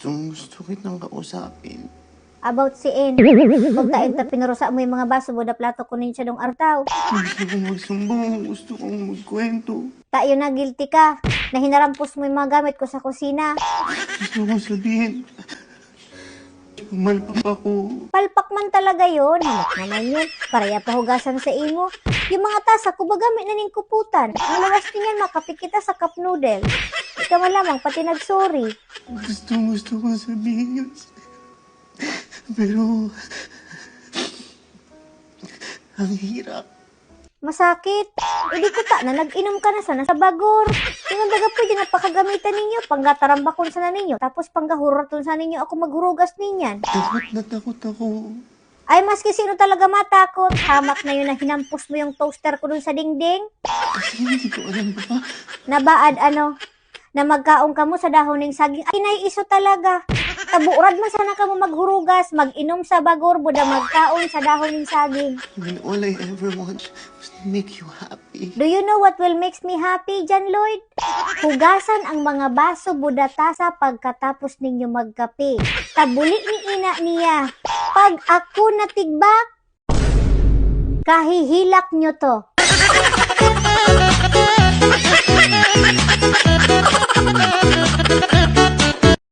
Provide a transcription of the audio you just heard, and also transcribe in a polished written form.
Gusto kitang kausapin. About si En. Kung tayo pinurusa mo yung mga baso, buda plato kunin siya dong artaw. Gusto kong magsumbong. Gusto kong magkwento. Tayo na guilty ka. Na hinarampos mo yung mga gamit ko sa kusina. Gusto kong sabihin. Pumalpak ako. Palpak man talaga yun. Hamak naman yun. Paraya pahugasan sa imo. Yung mga tasa, kubagamit na ning kuputan. Ang lawas niyan, makapit kita sa cup noodle. Ikaw malamang pati nag-sorry. Gusto kong sabihin yun. Pero... ang hirap. Masakit. Hindi ko ta na nag-inom ka na sana sa bagor. Yung baga pwede na pakagamitan ninyo. Panggatarambakon sana ninyo. Tapos panggahuraton sana ninyo ako maghurugas ninyan. Takot na takot ako. Ay, maski sino talaga matakot. Hamak na yun na hinampos mo yung toaster ko dun sa dingding. Kasi hindi ko alam ba? Nabaad ano, na magkaong ka mo sa dahon ng saging. Ay, naiiso talaga. Tabuurad man sana ka mo maghurugas, mag-inom sa bagor, buda magkaon sa dahon ng saging. When all I ever want was to make you happy. Do you know what will makes me happy, John Lloyd? Hugasan ang mga baso buda tasa pagkatapos ninyo magkape. Tabuli ni ina niya. Pag ako natigbak, kahihilak nyo to.